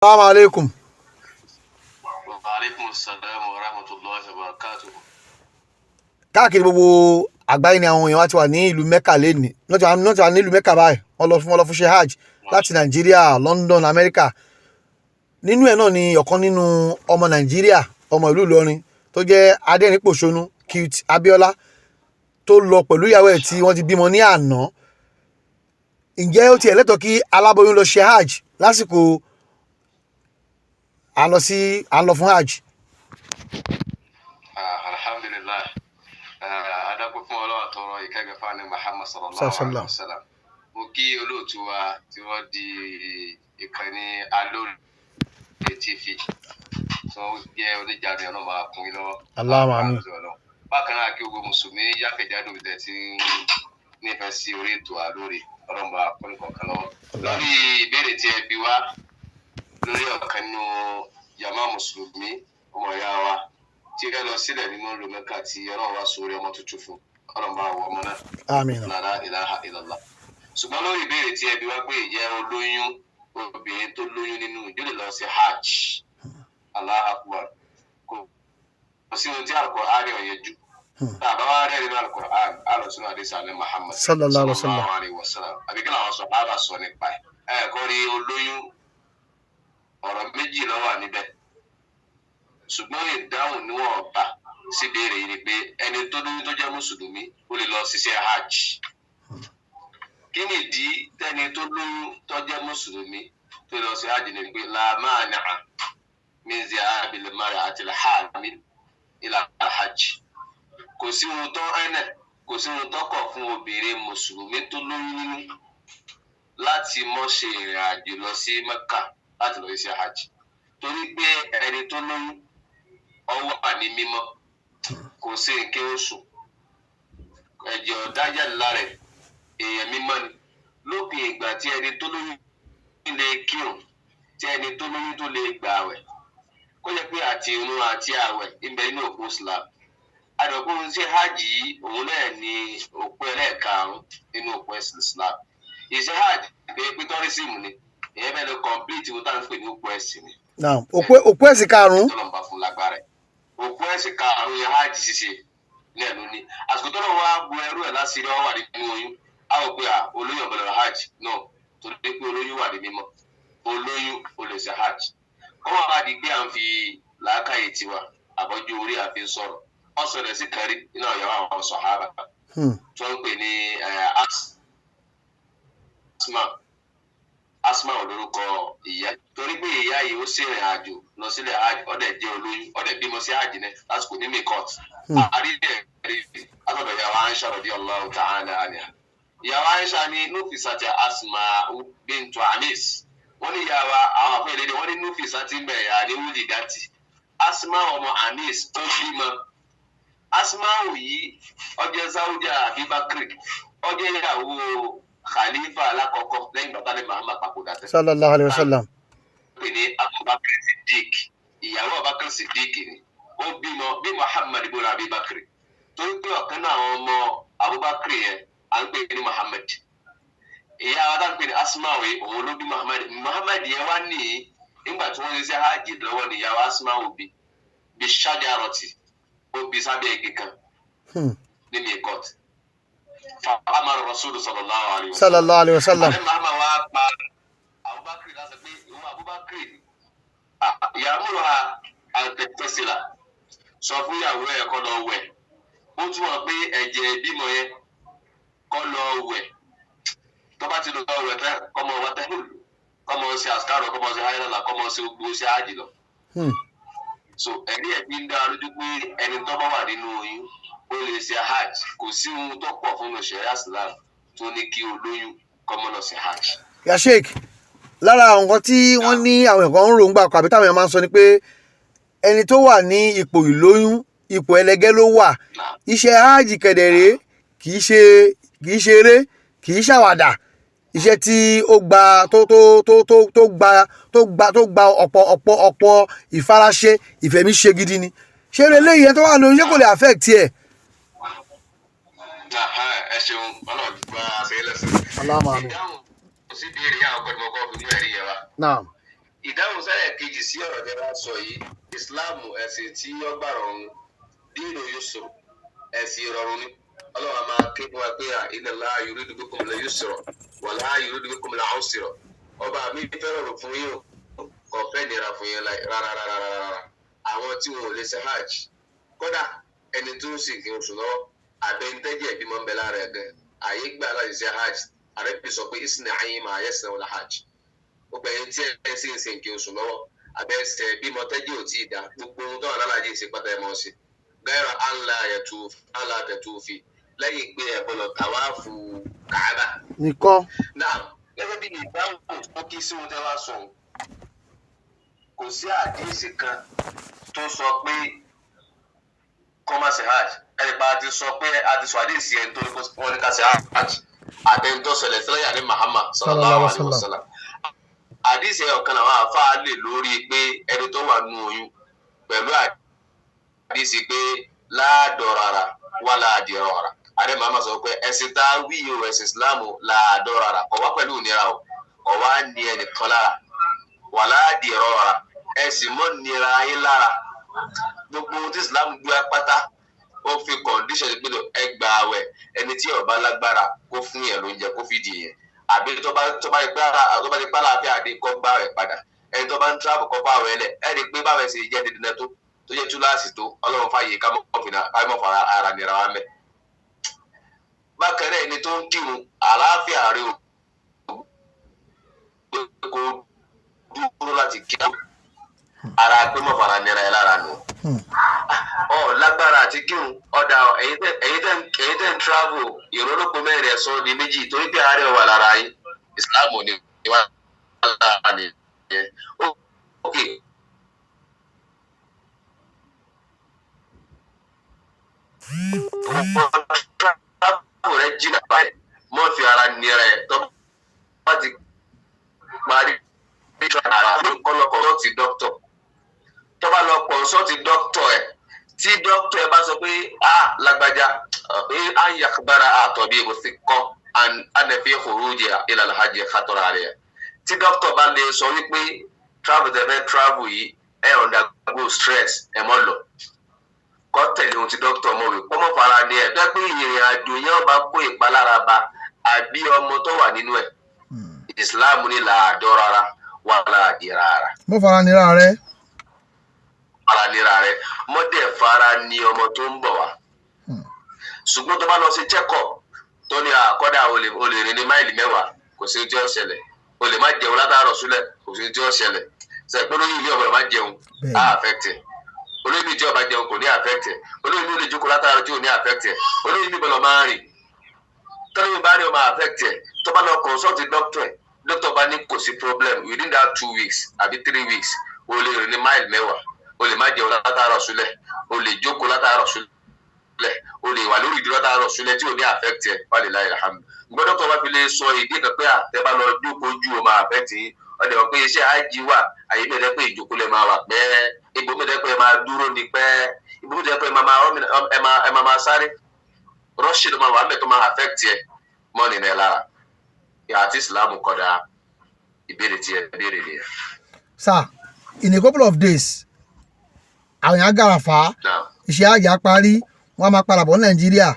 Assalamu alaikum. Wa alaikum assalam wa rahmatullahi wa barakatuh. Káàkiri gbogbo àgbáyé ni àwọn èèyàn wa ti wà ní ìlú Mecca lénìí. Wọ́n ti wà ní ìlú Mecca báyìí. Wọ́n lọ fún ṣe hajj láti Nàìjíríà, London, America. Nínú ẹ̀ náà ni ọ̀kan nínú ọmọ Nàìjíríà, ọmọ ìlú Ìlọrin tó jẹ́ adẹ́rìn-pòṣónú Cute Abiola tó lọ pẹ̀lú ìyàwó ẹ̀ tí wọ́n ti bímọ ní àná. Ǹjẹ́ ó tiẹ̀ lẹ́tọ̀ọ́ kí aláboyún lọ ṣe hajj lásìkò à ń lọ fún hajj? Alhamdulillah. Adágún fún Ọlọ́run àtọrọ ìkẹ́gẹ́ fáni Muhammad sallallahu alaihi wasallam. Mo kí olóòtú wa tí wọ́n di ìkànnì Alóore TV. Tí wọ́n jẹ́ oníjàre ọ̀nà máa kún in lọ́wọ́. Allahumma amin. Bákan náà kí gbogbo Mùsùlùmí jákèjádò ìdẹ̀ tí nífẹ̀ẹ́ sí orí ètò Alóore ọlọ́run bá kún ìkọ̀ọ̀kan lọ́wọ́. Lórí ìbéèrè tí ẹ bi wá lórí ọ̀kan nínú yàmá Mùsùlùmí ọmọ ìyá wa tí ẹ lọ sílẹ̀ nínú ìlú Mẹ́kà tí ọlọ́run wá sórí ọmọ tuntun fún ọlọ́run bá wọ ọmọ náà. Àmín. La ilaha illallah. Ṣùgbọ́n lórí ìbéèrè tí ẹ bi wá pé ìjẹ́ olóyún obìnrin tó lóyún nínú ìdílé lọ sí hajj. Allahu akbar. Kò sí ohun tí Al-Qur'an ọ̀yẹ́jú. Tàbá wá rẹ̀ nínú Al-Qur'an alọ́sùn àdéṣàlẹ̀ Muhammad Sallallahu alaihi wasallam. Àbí kí làwọn sọ̀hábà sọ nípa ẹ̀. Kọ́ rí olóyún ọ̀rọ̀ méjì ló wà níbẹ̀. Ṣùgbọ́n ìdáhùn níwọ̀n ọba sí ìbéèrè yìí ni pé ẹni tó lóyún tó jẹ́ mùsùlùmí ó lè lọ ṣiṣẹ́ hajj. Kí ni ìdí tẹ́ni tó lóyún tó jẹ́ mùsùlùmí tó lọ sí hajj ni pé la mani'a min zihabil mar'ati al-hamil ila al-hajj. Kò sí ohun tó ẹnẹ̀, kò sí ohun tó kọ̀ fún obìnrin mùsùlùmí tó lóyún nínú láti má ṣe ìrìn àjò lọ sí Mecca láti lọ ṣe hajj. Torí pé ẹni tó lóyún ó wà ní mímọ́, kò sí nǹkan oṣù, ẹ̀jẹ̀ ọ̀dájà lára èèyàn mímọ́ ni. Lópin ìgbà tí ẹni tó lóyún lè kírun, tí ẹni tó lóyún tó lè gbà àwẹ̀, kó jẹ́ pé àti ìrun àti àwẹ̀ ibẹ̀ inú òpó Islam. Àdọ̀kùnrin sí hajj yìí òun náà ni òpó ẹlẹ́ẹ̀karùn-ún nínú òpó Islam. Ìṣe hajj pé tọ́rísìmù ni èyàn bẹ́ẹ̀ lọ complete wo tá à ń pè ní òpó ẹ̀sìn ni. Òpó ẹ̀sìn karùn-ún. Tọ́lọ́mùbá fún lágbára ẹ̀. Òpó ẹ̀sìn karùn-ún yẹn hajj ṣíṣe ní ẹ̀nu ni. Àsìkò tọ́lọ́ wa bu ẹrú ẹ̀ láti rí ọ wà nínú oyún. A ò pé olóyún ọ̀bọ̀lọ̀ lọ hajj náà torí pé olóyún wà ní mímọ́. Olóyún ò lè ṣe hajj. Wọ́n wá di pé à ń fi làákàyè tiwa àbọ̀jú orí àfi sọ̀rọ̀. Wọ́n sọ̀rọ̀ sí kárí nínú ọ̀yọ́ àwọn sọ̀hábà. Tí wọ́n ń pè ní Asma olórúkọ ìyá. Torí pé ìyá yìí ó sì rìn àjò lọ sílẹ̀ hajj, ọ̀dẹ̀ jẹ́ olóyún, ọ̀dẹ̀ bímọ sí hajj náà lásìkò ní mikot. Àrídẹ̀ rí látọ̀dọ̀ ìyàwó Aisha radiyallahu ta'ala anha. Ìyàwó Aisha ní nufisati Asma bintu Amis. Wọ́n ní ìyàwó àwọn àfẹ́ ìlédè wọ́n ní nufisati mẹ́yà ní wúlìdátì. Asma ọmọ Amis tó bímọ. Asma yìí ọjọ́ Zawja Abibakri, ọjọ́ ìyàwó Khalifa alákọ̀ọ́kọ́ lẹ́yìn bàbá ní Muhammad papòdà tẹ́. Sallallahu alaihi wasallam. Pè ní Abubakar Siddiq, ìyàwó Abubakar Siddiq ni. Ó bímọ bí Muhammad ibn Abibakar. Torí pé ọ̀kan náà àwọn ọmọ Abubakar yẹn à ń pè ní Muhammad. Ìyá wa dáń pè ní Asma òun ló bí Muhammad. Muhammad yẹn wá ní nígbà tí wọ́n ń ṣe hajj lọ́wọ́ ni ìyàwó Asma òbí bí ṣájarọ̀tì ó bí sábẹ́ igi kan ní mikot. فأمر الرسول صلى الله عليه وسلم. Màmá wa pa Abubakar láti pé ìwọ Abubakar ya'muruha an taghtasila. Sọ fún ìyàwó ẹ̀ kó lọ wẹ̀. Ó túmọ̀ pé ẹ̀jẹ̀ ìbímọ yẹn kó lọ wẹ̀. Tó bá ti lọ wẹ̀ tán kọ́mọ wa tẹ́ kọ́mọ ṣe àṣkárò kọ́mọ ṣe háyálà kọ́mọ ṣe gbogbo ṣe ájì lọ. So ẹ̀rí ẹ̀ fi ń dá lójú pé ẹni tó bá wà nínú oyún ó lè ṣe hajj. Kò sí ohun tó pọ̀ fún ṣẹ̀ríà Islam tó ní kí olóyún kọ́mọ lọ ṣe hajj. Ya Sheikh, lára àwọn nǹkan tí wọ́n ní àwọn ẹ̀kọ́ ń ròǹgbà kan àbí táwọn èèyàn máa ń sọ ni pé ẹni tó wà ní ipò ìlóyún ipò ẹlẹgẹ́ ló wà. Iṣẹ́ hajj kẹ̀dẹ̀rẹ́ kì í ṣe eré, kì í ṣàwàdà. Iṣẹ́ tí ó gba ọ̀pọ̀ ìfaraṣe ìfẹ̀míṣe gidi ni. Ṣé eléyìí yẹn tó wà lóyún ṣé kò lè affect ẹ̀? Ẹ ṣeun Ọlọ́run gba àṣẹ lẹ́sìn. Allahumma amin. Ìdáhùn sí ìbéèrè yà ọkọ̀ ìmọ̀kọ́ fún ẹ̀rí yẹn wa. Naam. ìdáhùn sẹ́yẹ̀ kejì sí ọ̀rọ̀ tẹ́ bá sọ yìí ìsìláàmù ẹ̀sìn tí ó gbà rọrùn dínú yusr ẹ̀sìn ìrọ̀rùn ni ọlọ́run máa ké fún wa pé inna Allaha yuridu bikumul yusra wa la yuridu bikumul usra ọba mi fẹ́ rọrùn fún yín kò fẹ́ nira fún yín rárá àwọn tí wọn ò lè ṣe hajj kódà ẹni tó ń sì kí oṣù lọ́wọ́ àbẹ̀ntẹ́jẹ̀ bímọ ń bẹ lára ẹ̀ gan àyè gbà láti ṣe hajj àrẹ́bí sọ pé ìsìn àyè máa yẹ sẹ́wọ̀n hajj gbogbo ẹni tí ẹ sì ń sin kí oṣù lọ́wọ́ àbẹ̀sẹ̀ bímọ tẹ́jẹ̀ ò tí ì dá gbogbo ohun tó wà lálàjì ṣe pátá ẹ̀ mọ́ sí gẹ́rọ ànlá tẹ̀túfì lẹ́yìn pé ẹ̀ bọ̀lọ̀ tàwáàfù Káàbà. nìkan. náà gẹ́gẹ́ bí ìdáhùn tó kí sí ohun tẹ́ wá sọ kò sí àdíyèsí kan tó sọ pé kọ́másì hajj ẹni pa ti sọ pé a ti sọ àdíyèsí ẹni tó ní kó wọ́n ní ká ṣe hajj àtẹnudọ́ ṣẹlẹ̀ sílẹ̀ yà ní Muhammad sallallahu alaihi wasallam àdíyèsí ọ̀kan làwọn àfáà lè lórí pé ẹni tó wà nù oyún pẹ̀lú àdíyèsí pé láàdọ̀rara wà láàdìrọ̀ra àdé Muhammad sọ pé ẹ̀sìn tá a wí o ẹ̀sìn Islam láàdọ̀rara kọ̀ wá pẹ̀lú ìnira o kọ̀ wá ní ẹnìkan lára wà láàdìrọ̀ra ẹ̀sìn mọ́ nira ayé lára gbogbo ohun tí Islam gbé apáta ó fi kọ̀ǹdíṣẹ̀ pé ẹgbà àwẹ̀ ẹni tí ó bá lágbára kó fún yẹn lóúnjẹ kó fi dì yẹn àbí tó bá ti pa láàfin àdé kó gbà wẹ̀ padà ẹni tó bá ń travel kó bá wẹ̀ lẹ̀ ẹni pé báwẹ̀ sì jẹ́ dídínà tó jẹ́ túláàsì tó ọlọ́run fàyè ká mọ̀ fara ara nira wa mẹ́. bákan náà ẹni tó ń kírun àlàáfíà rẹ̀ kó dúró láti kírun ara pé mọ̀ fara nira ẹ̀ lára nù. lágbára àti kírun ọ̀dà ẹ̀yin tẹ́ ń travel ìrólókò mẹ́rin ẹ̀sọ́ di méjì torí pé àárẹ̀ wà lára yín Islam ni wà lára nìyẹn. travel rẹ jìnnà báyìí mọ́ fi ara nira ẹ̀ tó bá ti parí ara kọ́lọ́kọ́ ti dókítọ̀ tó bá lọ kọ̀ǹsọ́ọ̀tì dókítọ̀ ẹ̀ tí dókítọ̀ ẹ̀ bá sọ pé lágbájá à ń yàgbára àtọ̀bí ìbò sí kọ́ ànẹ́fẹ́ khuruji ila al-hajj khatara rẹ̀ tí dókítọ̀ bá lè sọ wípé travel yìí ẹ̀ undergo stress ẹ̀ mọ́ lọ kọ́ tẹ̀lé ohun tí dókítọ̀ mọ̀ wí kọ́mọ́ fara ní ẹ̀ tó pé ìrìn àjò yẹn bá kó ìpalára bá àbí ọmọ tó wà nínú ẹ̀ Islam ní làádọ́rara wà láàdìrara. mo fara nira rẹ. fara nira rẹ mọ́dẹ̀ fara ní ọmọ tó ń bọ̀ wá. ṣùgbọ́n tó bá lọ sí check-up tó ní àkọ́dà o lè rìn ní máìlì 10 kò sí tí ó ṣẹlẹ̀ o lè má jẹun látàárọ̀ súlẹ̀ kò sí tí ó ṣẹlẹ̀ sẹ́pẹ́ lóyún ilé ọ̀bọ̀n má jẹun á affected olóyún tí ọba jẹun kò ní affected olóyún lè jókòó látàárọ̀ tí ò ní affected olóyún níbo lọ máa rìn tọ́lóyún bá rí ọmọ affected tó bá lọ consult doctor bá ní kò sí problem within that 2 weeks àbí 3 weeks o lè rìn ní máìlì 10 o lè má jẹun látàárọ̀ súlẹ̀ o lè jókòó látàárọ̀ súlẹ̀ o lè wà lórí ìdúró látàárọ̀ súlẹ̀ tí ò ní affected wà lè láì ràhámù gbọ́dọ̀ tó bá fi lè sọ ìdí kan pé àtẹ́bá lọ jókòó ju ọmọ affect yìí ọdẹ wọn pé iṣẹ́ àìjí wà àyè mẹ́tẹ́ pé ìjókòó lẹ máa wà pẹ́ ibo mẹ́tẹ́ pé máa dúró ní pẹ́ ibo mẹ́tẹ́ pé ẹ máa sáré rọ́ṣì ló máa wà mẹ́tọ́ máa affect yẹ mọ́ni náà lára àti Islam kọ̀dà ìbéèrè tí ẹ béèrè nìyẹn. Sir, in a couple of days àwọn èèyàn gàràfà iṣẹ́ àjà parí wọ́n á máa padà bọ̀ ní Nàìjíríà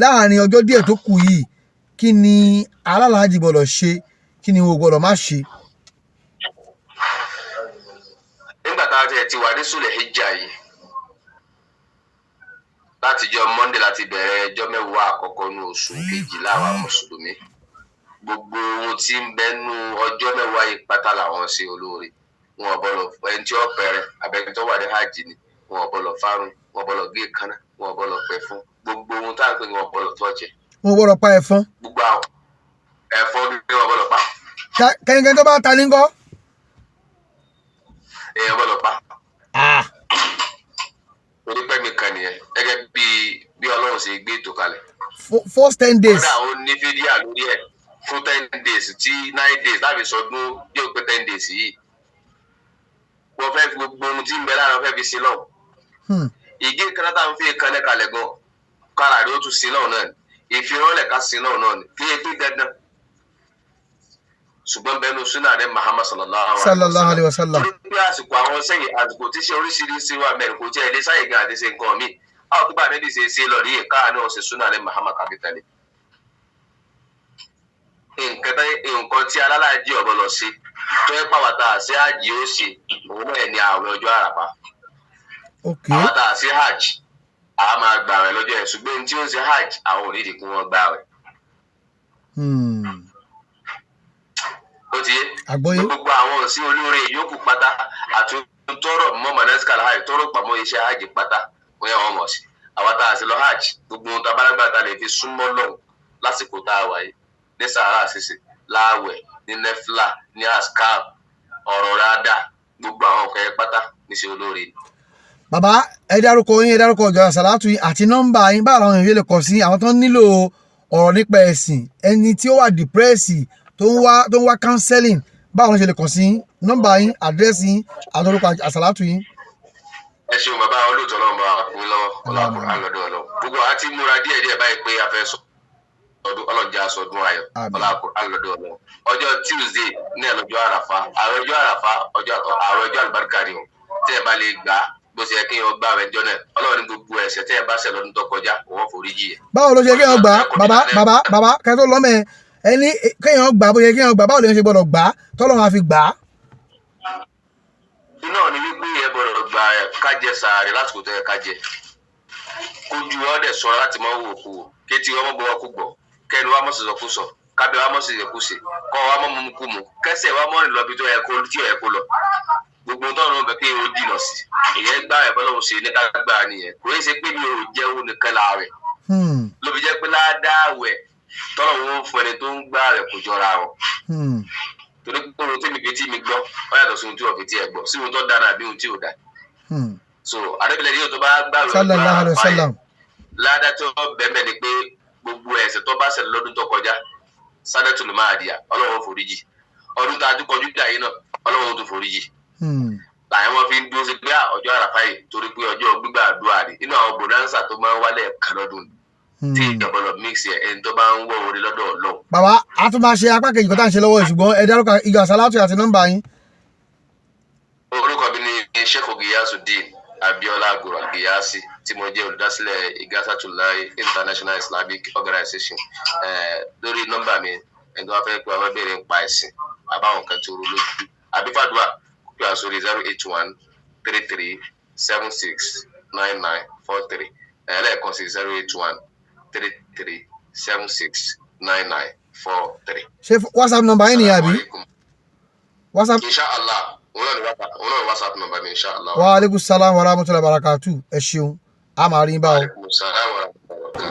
láàrin ọjọ́ díẹ̀ tó kù yìí kí ni alálàájì gbọ́dọ̀ ṣe kí ni wo gbọ́dọ̀ má ṣe. nígbà tá a ti wà ní sùlẹ̀ hijja yìí láti jọ Monday láti bẹ̀rẹ̀ ọjọ́ 10 àkọ́kọ́ ní oṣù kejìlá àwa mùsùlùmí gbogbo ohun tí ń bẹnu ọjọ́ 10 yìí pátá làwọn ṣe olóore wọn bọ̀lọ̀ ẹni tí ó pẹ̀rẹ̀ abẹ́ni tó wà ní hajj ni wọn bọ̀lọ̀ fárun wọn bọ̀lọ̀ gé kaná wọn bọ̀lọ̀ pẹ̀ fún gbogbo ohun tá à ń pè ní wọn bọ̀lọ̀ tọ́jẹ̀. wọn gbọ́dọ̀ pa ẹ̀fọn. gbogbo àwọn ẹ̀fọn ní wọn bọ̀lọ̀ pa. kẹ́ńkẹ́ tó bá ta ní kọ́. èèyàn bọ̀lọ̀ pa. onípẹ́ mi kan nìyẹn gẹ́gẹ́ bí Ọlọ́run ṣe gbé ètò kalẹ̀. first 10 days. kódà ó ní fídíà lórí ẹ̀ fún 10 days tí 9 days láti sọdún yóò pé 10 days yìí wọ́n fẹ́ fi gbogbo ohun tí ń bẹ lára wọn fẹ́ fi sí lọ́wọ́. ìgé kan tá à ń fi kalẹ̀ kalẹ̀ gan kára rẹ̀ ó tún sí lọ́wọ́ náà ni ìfiránlẹ̀ ká sí lọ́wọ́ náà ni fi ètò dandan. ṣùgbọ́n bẹ́ẹ̀ ló súnà rẹ̀ Muhammad sallallahu alaihi wasallam. torí pé àsìkò àwọn sẹ́yìn àsìkò tí ṣe oríṣiríṣi wà mẹ́rin kò jẹ́ ilé sáyẹ̀ gan àti ṣe nǹkan míì àwọn tó bá níbi ṣe lọ rí ẹ̀ka náà ṣe súnà rẹ̀ Muhammad kápítàlì. nǹkan tí alálàájì ọ̀bọ lọ sí tó ẹ́ pàwọ́tà sí hajj ó ṣe òun náà ní àwẹ̀ ọjọ́ àràfà. pàwọ́tà sí hajj a máa gbà rẹ̀ lọ́jọ́ ẹ̀ ṣùgbọ́n tí ó ń ṣe hajj àwọn ò ní ìdí kí wọ́n gbà rẹ̀. ó ti yé gbogbo àwọn òsín olóore yòókù pátá àti tọrọ mọ mọnẹsíkàlà hajj tọrọ pamọ́ iṣẹ́ hajj pátá wọn yà wọn mọ̀ sí àwọn tá a sì lọ hajj gbogbo ohun tabalágbá ta lè fi súnmọ́ lọ́hùn lásìkò tá a wà yìí ní sàárà ṣíṣe láàwẹ̀ ní nẹfìlà ní askar ọ̀rọ̀ rádà gbogbo àwọn ọkọ yẹn pátá níṣẹ́ olóore. bàbá ẹ dárúkọ yín ẹ dárúkọ ìjọ àsàlátù yín àti nọ́mbà yín báwo làwọn èèyàn lè kọ sí àwọn tó nílò ọ̀rọ̀ nípa ẹ̀sìn ẹni tí ó wà dìpírẹ́sì tó ń wá counseling báwo ló ṣe lè kàn sí nọ́mbà yín àdírẹ́sì yín àtọ́rúkọ àsàlátù yín. ẹ ṣeun bàbá olóòtú ọlọ́run bá wà fún lọ́wọ́ ọlọ́run alọ́dọ̀ ọlọ́run gbogbo àti múra díẹ̀díẹ̀ báyìí pé a fẹ́ sọ ọdún ọlọ́jà sọdún ayọ̀ ọlọ́run alọ́dọ̀ ọlọ́run ọjọ́ Tuesday ní ọjọ́ àràfà àwọn ọjọ́ àràfà àwọn ọjọ́ àlùbáríkà ni o tẹ́ ẹ bá lè gbà bó ṣe yẹ kí wọ́n gbà ẹjọ́ náà ọlọ́run ní gbogbo ẹ̀ṣẹ̀ tẹ́ ẹ bá ṣẹ̀ lọ́dún tó kọjá òun forí jì ẹ́. báwo ló ṣe kí wọ́n gbà bàbá kẹ́tọ́ lọ́mọ ẹni kéèyàn gbà bóyá kéèyàn gbà báwo lè ṣe gbọ́dọ̀ gbà tọ́lọ́run á fi gbà á. iná ni wípé ẹ gbọ́dọ̀ gba kájẹ sàárè lásìkò tó yẹ kájẹ kójú ọdẹ sọ̀rọ̀ láti máa wò kú kétí ọmọ bọ kú gbọ kẹnu wa mọ sọsọ kú sọ kábẹ wa mọ sọsọ kú sè kọ wa mọ mú kú mu kẹsẹ wa mọ rìn lọ bí tó yẹ kó lọ gbogbo tọrọ náà bẹ pé o jìnà sí ìyẹn gbà ẹ bọlọ ṣe ní ká gbà nìyẹn kò yẹ ṣe pé mi ò jẹun nìkan láàrẹ ló fi jẹ pé ládàáwẹ tọrọ wọn fún ẹni tó ń gbà rẹ kò jọra wọn torí pé ohun tí mi fi tí mi gbọ́ ọ yàtọ̀ sí ohun tí wọ́n fi tí ẹ gbọ́ sí ohun tó dára àbí ohun tí ò dá. so àdébìlẹ̀ yóò tó bá gbàrú sallallahu ládàá tó bẹ̀rẹ̀ ni pé gbogbo ẹ̀ṣẹ̀ tó bá ṣẹlẹ̀ lọ́dún tó kọjá sádẹ́tù ló máa dìyà ọlọ́run foríjì ọdún tá a tún kọjú dà yìí náà ọlọ́run tó foríjì. làyẹn wọn fi ń dúró sí pé ọjọ́ àràfá yìí torí pé ọjọ́ gbígbà àdúrà rè inú àwọn bonanza tó máa ń wálẹ̀ kan lọ́dún tí ìjọba lọ mix ẹ ẹni tó bá ń wọ orí lọ́dọ̀ Ọlọ́run. bàbá a tún máa ṣe apá kejì kan tá à ń ṣe lọ́wọ́ ṣùgbọ́n ẹ dárúkọ ìjọ àsàlátù àti nọ́mbà yín. orúkọ mi ni Sheikh Giyasuddin Abiola Giyasi tí mo jẹ́ olùdásílẹ̀ Igasatulahi International Islamic Organization lórí nọ́mbà mi ẹni tó wá fẹ́ pé wọ́n bẹ̀rẹ̀ ń pa ẹ̀sìn àbáwọn kan tó rú lójú àbífàdùà pé àsórí 08133769943 ẹlẹ́ẹ̀kan sí 08133769943. ṣé WhatsApp nọ́mbà yín nìyẹn àbí. WhatsApp. Inshallah òun náà WhatsApp nọ́mbà mi inshallah. Wa aleykum salaam wa rahmatullahi wa barakatuh ẹ ṣeun a máa rí báwo.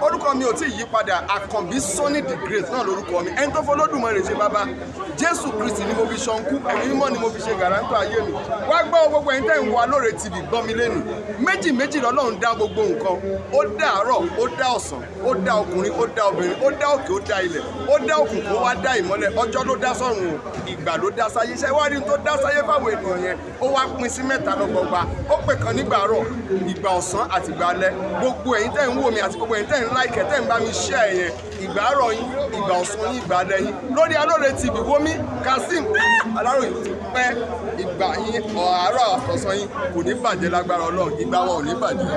orúkọ mi ò tí ì yí padà Àkànbí Sunny the Great náà lórúkọ mi ẹni tó fọlọ́dúnmọ́ rẹ̀ ṣe bàbá Jésù Kristi ni mo fi ṣọ̀nkú ẹ̀mí mímọ́ ni mo fi ṣe gàrántọ̀ ayé mi wá gbọ́ gbogbo ẹ̀yin tẹ́ ń wo Alore TV gbọ́ mi lẹ́nu méjì lọ́lọ́run dá gbogbo nǹkan ó dá àárọ̀ ó dá ọ̀sán ó dá ọkùnrin ó dá obìnrin ó dá òkè ó dá ilẹ̀ ó dá òkùnkùn ó wá dá ìmọ́lẹ̀ ọjọ́ ló dá sọ́run o ìgbà ló dá sáyé iṣẹ́ wá rí tó dá sáyé fáwọn ènìyàn yẹn ó wá pín sí mẹ́ta lọ́gbọ̀gba ó pè kan nígbà àárọ̀ ìgbà ọ̀sán àti ìgbà alẹ́ gbogbo ẹ̀yin tẹ́ ń wò mí àti gbogbo ẹ̀yin tẹ́ ń láìkẹ́ tẹ́ ń bá mi ṣẹ́ ẹ̀yẹn ìgbà àárọ̀ yín ìgbà ọ̀sán yín ìgbà alẹ́ yín lórí Alore TV Wòmí Kazeem Aláròyé ti pẹ́ ìgbà yín àárọ̀ ọ̀sán yín kò ní bàjẹ́ lágbára Ọlọ́run ìgbà wọn ò ní bàjẹ́.